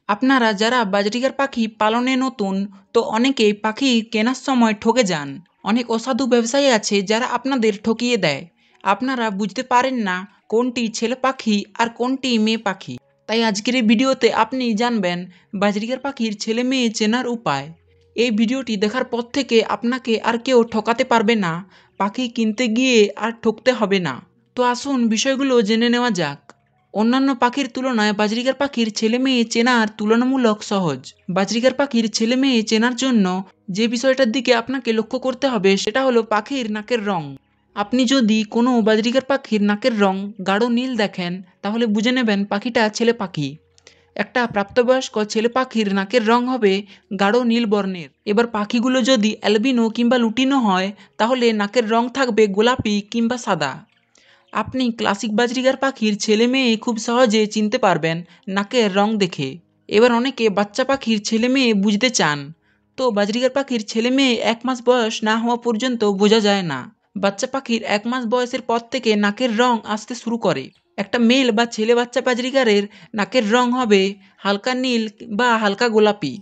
আপনারা যারা বাজরিগার পাখি পালনে নতুন, তো অনেকেই পাখি কেনার সময় ঠকে যান। অনেক অসাধু ব্যবসায়ী আছে যারা আপনাদের ঠকিয়ে দেয়। আপনারা বুঝতে পারেন না কোনটি ছেলে পাখি আর কোনটি মেয়ে পাখি। তাই আজকের এই ভিডিওতে আপনি জানবেন বাজরিগার পাখির ছেলে মেয়ে চেনার উপায়। এই ভিডিওটি দেখার পর থেকে আপনাকে আর কেউ ঠকাতে পারবে না, পাখি কিনতে গিয়ে আর ঠকতে হবে না। তো আসুন বিষয়গুলো জেনে নেওয়া যাক। অন্যান্য পাখির তুলনায় বাজরিগার পাখির ছেলে মেয়ে চেনার তুলনামূলক সহজ। বাজরিগার পাখির ছেলে মেয়ে চেনার জন্য যে বিষয়টার দিকে আপনাকে লক্ষ্য করতে হবে সেটা হলো পাখির নাকের রং। আপনি যদি কোনো বাজরিগার পাখির নাকের রং গাঢ় নীল দেখেন তাহলে বুঝে নেবেন পাখিটা ছেলে পাখি। একটা প্রাপ্তবয়স্ক ছেলে পাখির নাকের রং হবে গাঢ় নীল বর্ণের। এবার পাখিগুলো যদি অ্যালবিনো কিংবা লুটিনো হয় তাহলে নাকের রং থাকবে গোলাপি কিংবা সাদা। আপনি ক্লাসিক বাজরিগার পাখির ছেলে মেয়ে খুব সহজে চিনতে পারবেন নাকের রং দেখে। এবার অনেকে বাচ্চা পাখির ছেলে মেয়ে বুঝতে চান, তো বাজরিগার পাখির ছেলে মেয়ে 1 মাস বয়স না হওয়া পর্যন্ত বোঝা যায় না। বাচ্চা পাখির 1 মাস বয়সের পর থেকে নাকের রং আসতে শুরু করে। একটা মেল বা ছেলে বাচ্চা বাজরিগারের নাকের রং হবে হালকা নীল বা হালকা গোলাপি।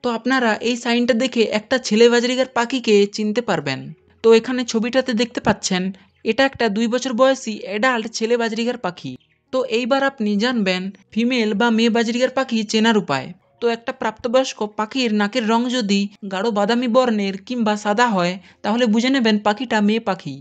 তো আপনারা এই সাইনটা দেখে একটা ছেলে বাজরিগার পাখিকে চিনতে পারবেন। তো এখানে ছবিটাতে দেখতে পাচ্ছেন এটা একটা 2 বছর বয়সী অ্যাডাল্ট ছেলে বাজরিগার পাখি। তো এইবার আপনি জানবেন ফিমেল বা মেয়ে বাজরিগার পাখি চেনার উপায়। তো একটা প্রাপ্তবয়স্ক পাখির নাকের রং যদি গাঢ় বাদামি বর্ণের কিংবা সাদা হয় তাহলে বুঝে নেবেন পাখিটা মেয়ে পাখি।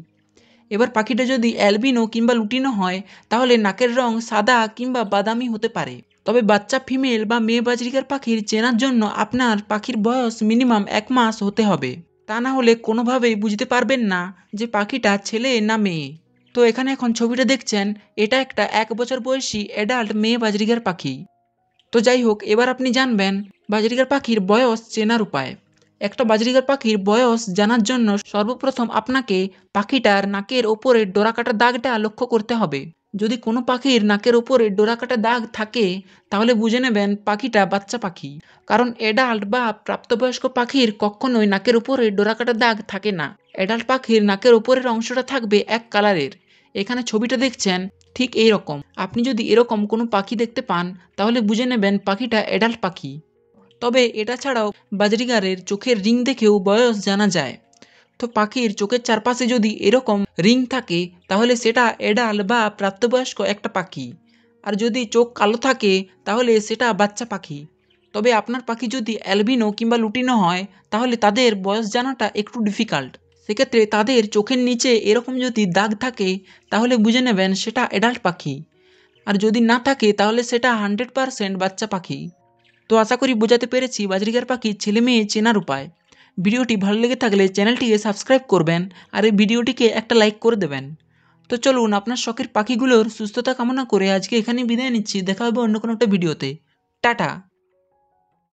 এবার পাখিটা যদি অ্যালবিনো কিংবা লুটিনো হয় তাহলে নাকের রং সাদা কিংবা বাদামি হতে পারে। তবে বাচ্চা ফিমেল বা মেয়ে বাজরিগার পাখির চেনার জন্য আপনার পাখির বয়স মিনিমাম 1 মাস হতে হবে। তা না হলে কোনোভাবেই বুঝতে পারবেন না যে পাখিটা ছেলে না মেয়ে। তো এখানে এখন ছবিটা দেখছেন এটা একটা 1 বছর বয়সী অ্যাডাল্ট মেয়ে বাজরিগার পাখি। তো যাই হোক, এবার আপনি জানবেন বাজরিগার পাখির বয়স চেনার উপায়। একটা বাজরিগার পাখির বয়স জানার জন্য সর্বপ্রথম আপনাকে পাখিটার নাকের ওপরে ডোরাকাটা দাগটা লক্ষ্য করতে হবে। যদি কোনো পাখির নাকের ওপরে ডোরাকাটা দাগ থাকে তাহলে বুঝে নেবেন পাখিটা বাচ্চা পাখি। কারণ অ্যাডাল্ট বা প্রাপ্তবয়স্ক পাখির কখনোই নাকের উপরে ডোরাকাটা দাগ থাকে না। অ্যাডাল্ট পাখির নাকের উপরের অংশটা থাকবে এক কালারের। এখানে ছবিটা দেখছেন ঠিক এই রকম। আপনি যদি এরকম কোনো পাখি দেখতে পান তাহলে বুঝে নেবেন পাখিটা অ্যাডাল্ট পাখি। তবে এটা ছাড়াও বাজরিগারের চোখের রিং দেখেও বয়স জানা যায়। তো পাখির চোখের চারপাশে যদি এরকম রিং থাকে তাহলে সেটা অ্যাডাল্ট বা প্রাপ্তবয়স্ক একটা পাখি। আর যদি চোখ কালো থাকে তাহলে সেটা বাচ্চা পাখি। তবে আপনার পাখি যদি অ্যালবিনো কিংবা লুটিনো হয় তাহলে তাদের বয়স জানাটা একটু ডিফিকাল্ট। সেক্ষেত্রে তাদের চোখের নিচে এরকম যদি দাগ থাকে তাহলে বুঝে নেবেন সেটা অ্যাডাল্ট পাখি। আর যদি না থাকে তাহলে সেটা 100% বাচ্চা পাখি। তো আশা করি বোঝাতে পেরেছি বাজরিগার পাখি ছেলে মেয়ে চেনার উপায়। ভিডিওটি ভালো লেগে থাকলে চ্যানেলটিকে সাবস্ক্রাইব করবেন আর এই ভিডিওটিকে একটা লাইক করে দেবেন। তো চলুন আপনার শখের পাখিগুলোর সুস্থতা কামনা করে আজকে এখানেই বিদায় নিচ্ছি। দেখা হবে অন্য কোনো একটা ভিডিওতে। টাটা।